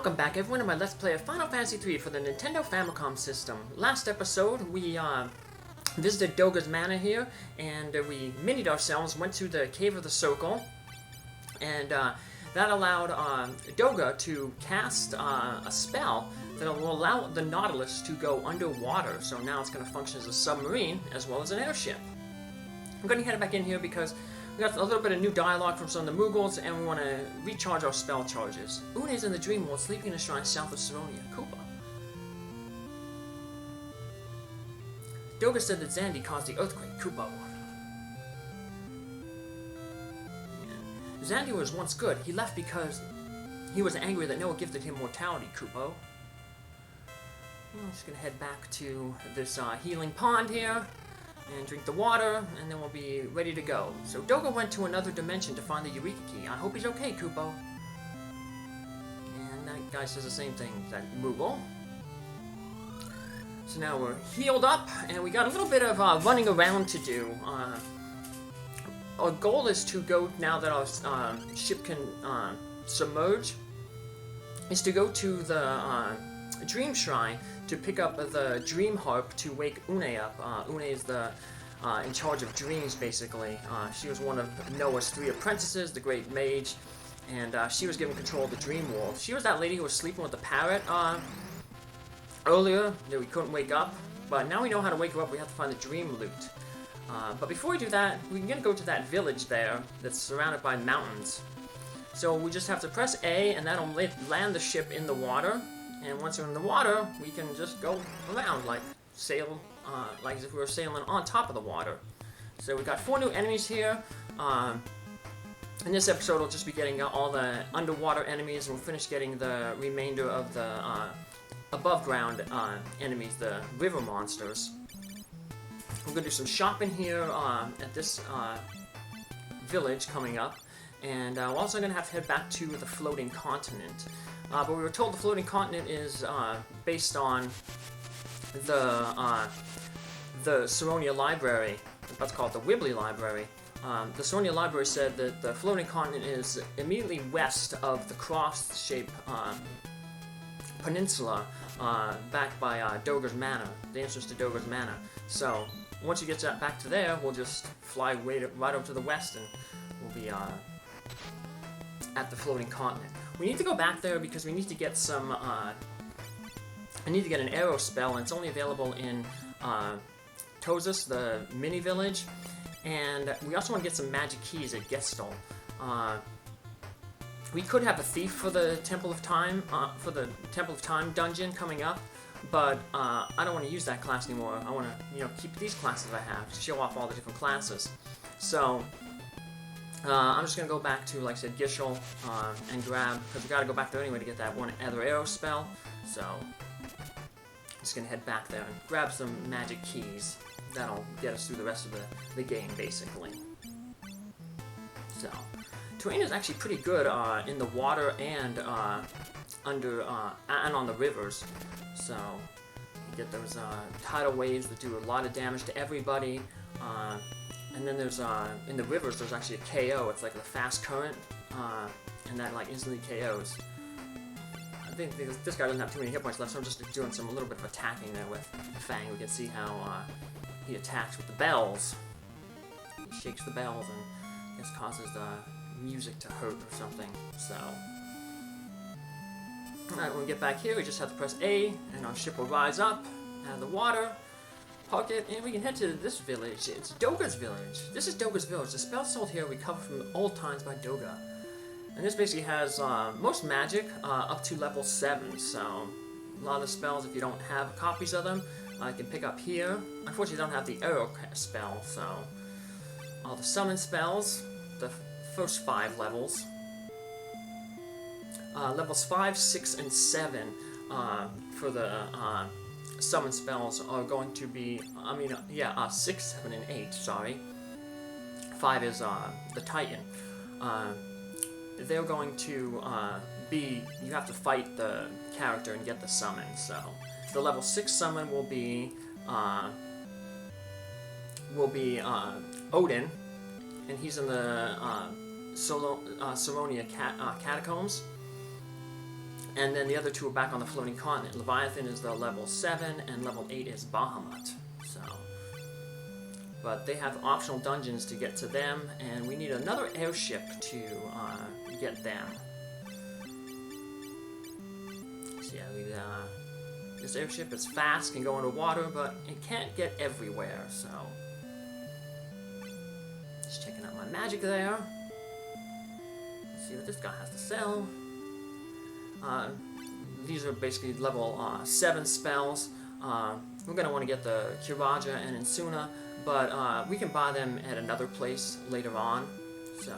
Welcome back everyone to my Let's Play of Final Fantasy III for the Nintendo Famicom system. Last episode we visited Doga's Manor here, and we minied ourselves, went to the Cave of the Circle, and that allowed Doga to cast a spell that will allow the Nautilus to go underwater, so now it's going to function as a submarine as well as an airship. I'm going to head back in here because we got a little bit of new dialogue from some of the Moogles, and we want to recharge our spell charges. Une is in the dream world, sleeping in a shrine south of Saronia. Koopa. Doga said that Xandi caused the earthquake. Koopa. Xandi was once good. He left because he was angry that Noah gifted him mortality. Koopa. I'm just going to head back to this healing pond here and drink the water, and then we'll be ready to go. So Doga went to another dimension to find the Eureka Key. I hope he's okay, Kupo. And that guy says the same thing, that Moogle. So now we're healed up, and we got a little bit of running around to do. Our goal is to go, now that our ship can submerge, is to go to the Dream Shrine to pick up the Dream Harp to wake Une up. Une is the in charge of dreams, basically. She was one of Noah's 3 apprentices, the Great Mage, and she was given control of the Dream World. She was that lady who was sleeping with the parrot earlier, that we couldn't wake up, but now we know how to wake her up. We have to find the Dream Loot. But before we do that, we're going to go to that village there that's surrounded by mountains. So we just have to press A, and that'll land the ship in the water. And once we're in the water, we can just go around, like sail, like as if we were sailing on top of the water. So we got 4 new enemies here. In this episode, we'll just be getting all the underwater enemies, and we'll finish getting the remainder of the above ground enemies, the river monsters. We're going to do some shopping here at this village coming up. And we're also going to have to head back to the floating continent. But we were told the floating continent is based on the Saronia Library. That's called the Wibbly Library. The Saronia Library said that the floating continent is immediately west of the cross-shaped peninsula backed by Doga's Manor, the entrance to Doga's Manor. So once you get back to there, we'll just fly right over to the west, and we'll be at the floating continent. We need to go back there because we need to get some, I need to get an arrow spell, and it's only available in Tozus, the mini village, and we also want to get some magic keys at Gestal. We could have a thief for the Temple of Time, dungeon coming up, but I don't want to use that class anymore. I want to, keep these classes I have to show off all the different classes. So I'm just going to go back to, like I said, Gishel, and grab, because we got to go back there anyway to get that one other arrow spell, so I'm just going to head back there and grab some magic keys. That'll get us through the rest of the game, basically. So, terrain is actually pretty good in the water and and on the rivers, so you get those tidal waves that do a lot of damage to everybody. And then there's, in the rivers, there's actually a KO. It's like a fast current, and that, like, instantly KOs. I think this guy doesn't have too many hit points left, so I'm just doing a little bit of attacking there with Fang. We can see how he attacks with the bells. He shakes the bells and I guess causes the music to hurt or something, so. Alright, when we get back here, we just have to press A, and our ship will rise up out of the water. Park it, and we can head to this village. It's Doga's village. This is Doga's village. The spell sold here we cover from old times by Doga. And this basically has most magic up to level 7, so a lot of spells, if you don't have copies of them, you can pick up here. Unfortunately, I don't have the arrow spell, so all the summon spells, the first 5 levels. Levels 5, 6, and 7 for the summon spells are going to be, 6, 7, and 8, sorry. 5 is the Titan. They're going to be, you have to fight the character and get the summon, so. The level 6 summon will be Odin, and he's in the Saronia catacombs. And then the other two are back on the floating continent. Leviathan is the level 7, and level 8 is Bahamut. So, but they have optional dungeons to get to them, and we need another airship to get them. So yeah, this airship is fast, can go underwater, but it can't get everywhere, so... Just checking out my magic there. Let's see what this guy has to sell. These are basically level 7 spells. We're going to want to get the Kiraja and Insuna, but we can buy them at another place later on. So,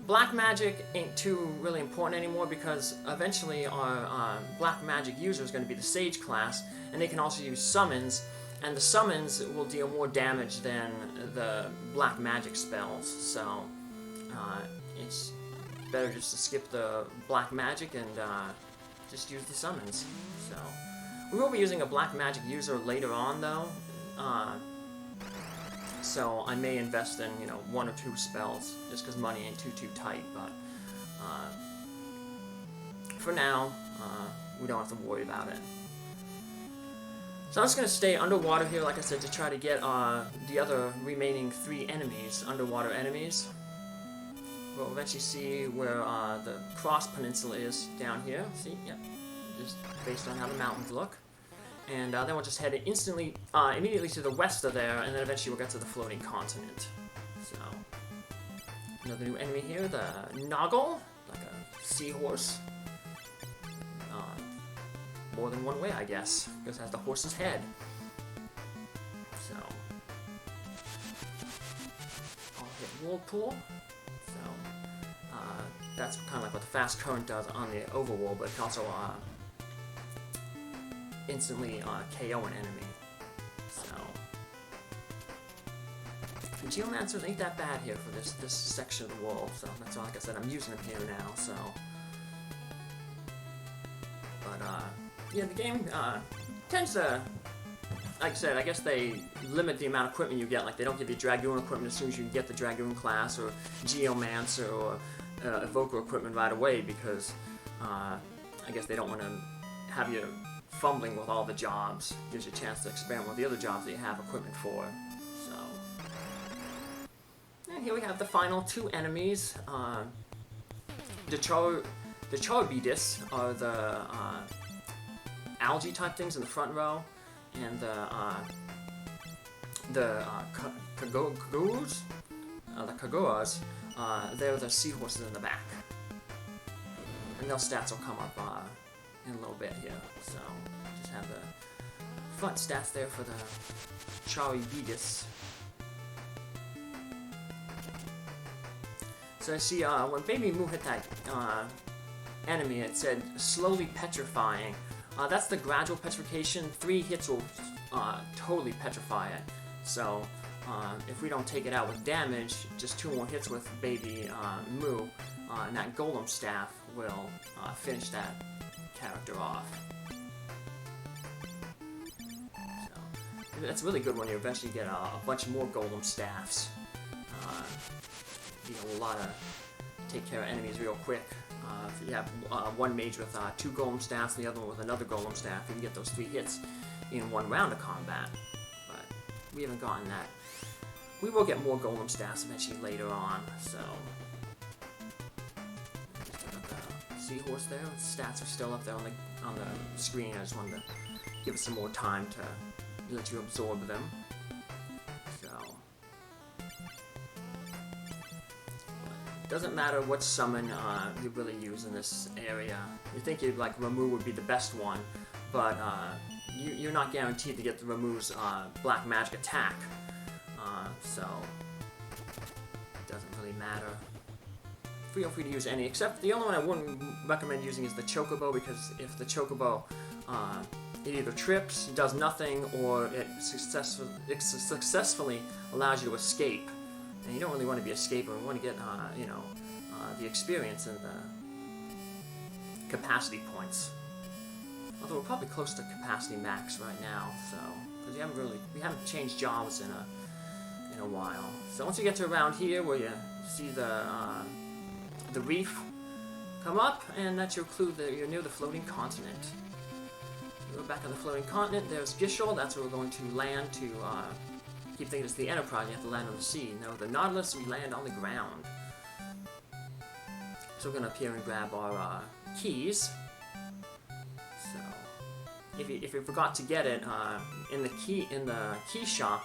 black magic ain't too really important anymore because eventually our black magic user is going to be the Sage class, and they can also use summons, and the summons will deal more damage than the black magic spells. So, it's better just to skip the black magic and just use the summons. So we will be using a black magic user later on though, so I may invest in 1 or 2 spells just because money ain't too tight, but for now we don't have to worry about it. So I'm just going to stay underwater here, like I said, to try to get the other remaining 3 enemies, underwater enemies. We'll eventually see where the Cross Peninsula is down here. See? Yep. Just based on how the mountains look. And then we'll just head immediately to the west of there, and then eventually we'll get to the floating continent. So, another new enemy here, the Noggle, like a seahorse. More than one way, I guess, because it has the horse's head. So, I'll hit Whirlpool. That's kind of like what the fast current does on the overworld, but it can also instantly KO an enemy. So, the Geomancers ain't that bad here for this section of the world. So that's why, like I said, I'm using them here now. So, but yeah, the game tends to, like I said, I guess they limit the amount of equipment you get. Like they don't give you Dragoon equipment as soon as you get the Dragoon class, or Geomancer, or Evoker equipment right away, because I guess they don't want to have you fumbling with all the jobs. Gives you a chance to experiment with the other jobs that you have equipment for. So, and here we have the final 2 enemies. The Charbidis are the algae type things in the front row, and the Kagoras, they're the seahorses in the back. And those stats will come up in a little bit here. So, just have the front stats there for the Charbidis. So I see when Baby Moo hit that enemy, it said slowly petrifying. That's the gradual petrification. 3 hits will totally petrify it. So, if we don't take it out with damage, just 2 more hits with Baby Moo, and that Golem Staff will finish that character off. So, that's really good when you eventually get a bunch more Golem Staffs. You know, a lot of take care of enemies real quick. If you have one mage with 2 Golem Staffs and the other one with another Golem Staff, you can get those 3 hits in 1 round of combat. But we haven't gotten that. We will get more Golem Staffs eventually later on, so... Just got the seahorse there. The stats are still up there on the screen. I just wanted to give it some more time to let you absorb them. So... It doesn't matter what summon you really use in this area. You think you'd like Ramu would be the best one, but you're not guaranteed to get the Ramu's black magic attack. So it doesn't really matter. Feel free to use any, except the only one I wouldn't recommend using is the Chocobo, because if the Chocobo it either trips, does nothing, or it successfully allows you to escape. And you don't really want to be escaping. You want to get, the experience and the capacity points. Although we're probably close to capacity max right now, so because we haven't changed jobs in a while. So once you get to around here where you see the reef come up, and that's your clue that you're near the floating continent. We're back on the floating continent. There's Gishel. That's where we're going to land to, keep thinking it's the Enterprise. You have to land on the sea. No, the Nautilus, we land on the ground. So we're going to up here and grab our keys. So, if you forgot to get it, in the key shop,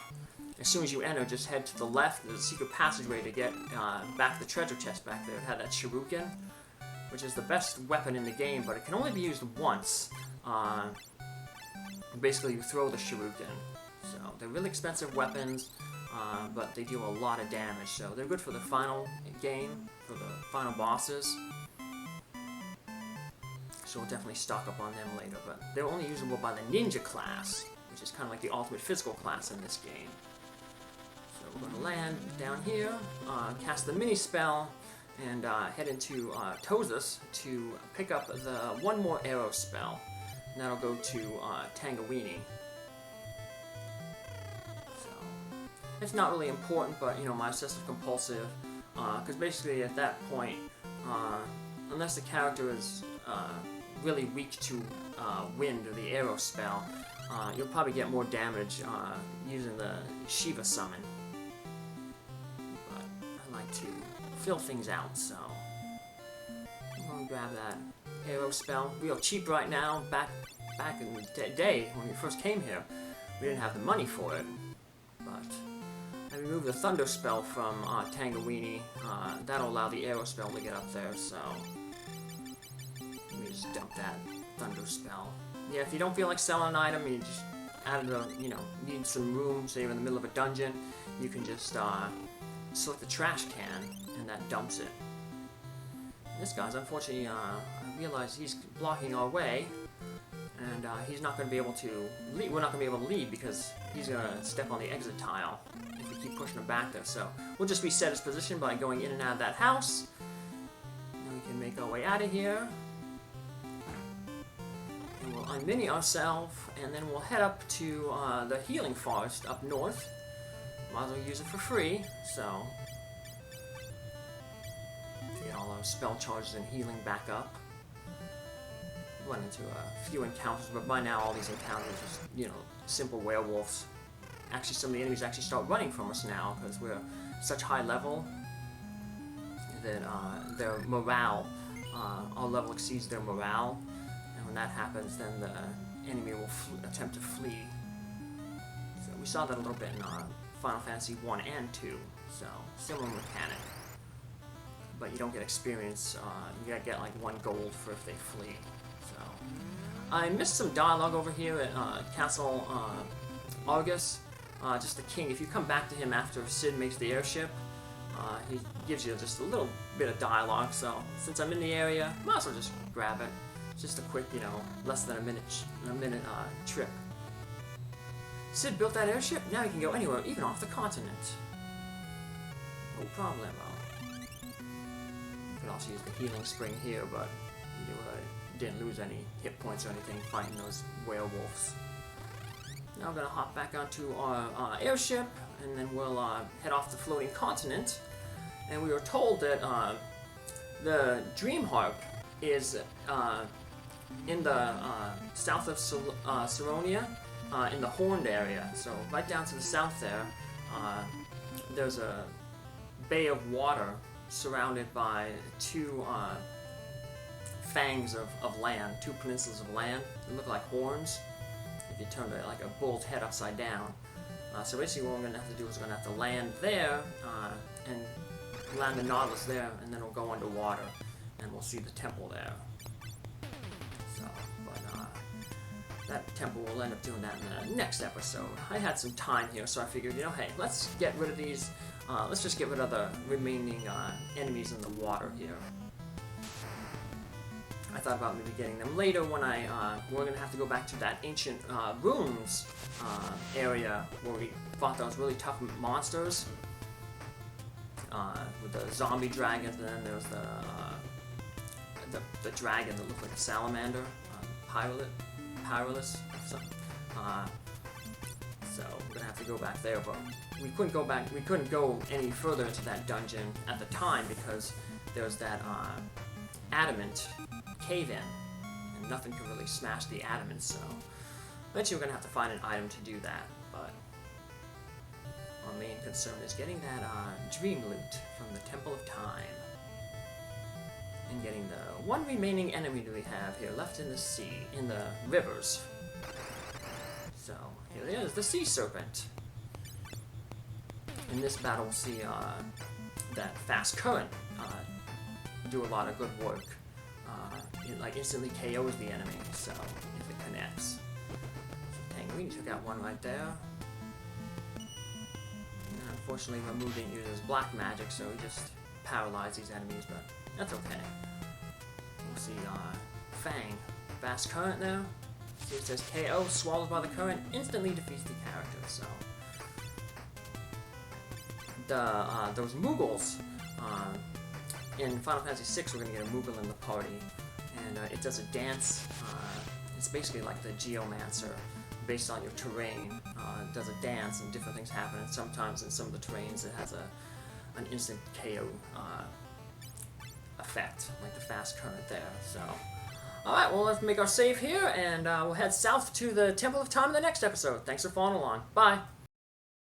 as soon as you enter, just head to the left. There's a secret passageway to get back the treasure chest back there. It had that shuriken, which is the best weapon in the game, but it can only be used once. Basically, you throw the shuriken. So they're really expensive weapons, but they do a lot of damage. So they're good for the final game, for the final bosses. So we'll definitely stock up on them later. But they're only usable by the ninja class, which is kind of like the ultimate physical class in this game. So we're going to land down here, cast the mini spell, and head into Tozus to pick up the one more arrow spell. And that'll go to Tangeweenie. So it's not really important, but you know, my obsessive compulsive, because basically at that point, unless the character is really weak to wind or the arrow spell, you'll probably get more damage using the Shiva summon. But I like to fill things out, so I'm gonna grab that arrow spell. Real cheap right now. Back in the day when we first came here, we didn't have the money for it. But I removed the thunder spell from Tangeweenie. That'll allow the arrow spell to get up there. So let me just dump that thunder spell. Yeah, if you don't feel like selling an item, you just add need some room, say you're in the middle of a dungeon, you can just select the trash can and that dumps it. This guy's unfortunately, I realize he's blocking our way, and he's not going to be able to leave. We're not going to be able to leave because he's going to step on the exit tile if we keep pushing him back there. So we'll just reset his position by going in and out of that house. And we can make our way out of here. And we'll unmini ourselves, and then we'll head up to the healing forest up north. Might as well use it for free, so get all our spell charges and healing back up. Went into a few encounters, but by now all these encounters are just, simple werewolves. Actually, some of the enemies actually start running from us now because we're such high level that their morale, our level exceeds their morale, and when that happens, then the enemy will attempt to flee. So we saw that a little bit in Final Fantasy 1 and 2, so similar mechanic. But you don't get experience, you gotta get like 1 gold for if they flee. So I missed some dialogue over here at Castle Argus. Just the king, if you come back to him after Sid makes the airship, he gives you just a little bit of dialogue, so since I'm in the area, might as well just grab it. It's just a quick, less than a minute trip. Sid built that airship, now he can go anywhere, even off the continent. No problemo. You can also use the healing spring here, but you didn't lose any hit points or anything fighting those werewolves. Now we're going to hop back onto our airship, and then we'll head off the floating continent. And we were told that the Dream Harp is in the south of Saronia, in the Horned area. So right down to the south there, there's a bay of water surrounded by 2 fangs of land, 2 peninsulas of land. They look like horns if you turn it like a bull's head upside down. So basically what we're going to have to do is we're going to have to land there and land the Nautilus there, and then we'll go underwater and we'll see the temple there. So, but that temple, we'll end up doing that in the next episode. I had some time here, so I figured, hey, let's get rid of these. Let's just get rid of the remaining enemies in the water here. I thought about maybe getting them later when we're going to have to go back to that ancient ruins area where we fought those really tough monsters with the zombie dragons, and then there's the dragon that looked like a salamander, Pyrolus or something. So we're going to have to go back there, but we couldn't go any further into that dungeon at the time because there's that adamant cave-in, and nothing can really smash the adamant, so eventually we're going to have to find an item to do that, but our main concern is getting that dream loot from the Temple of Time, and getting the one remaining enemy that we have here left in the sea, in the rivers. So, here it is, the sea serpent. In this battle, we'll see that fast current do a lot of good work. It like instantly KOs the enemy, so if it connects. So Tangeweenie took out one right there. And unfortunately, Moo didn't use his black magic, so he just paralyzed these enemies, but that's okay. We'll see Fang, fast current there. See it says KO, swallowed by the current, instantly defeats the character, so. Those Moogles, in Final Fantasy VI we're going to get a Moogle in the party, and it does a dance. It's basically like the Geomancer, based on your terrain. It does a dance and different things happen, and sometimes in some of the terrains it has an instant KO effect, like the fast current there, so. Alright, well let's make our save here, and we'll head south to the Temple of Time in the next episode. Thanks for following along. Bye!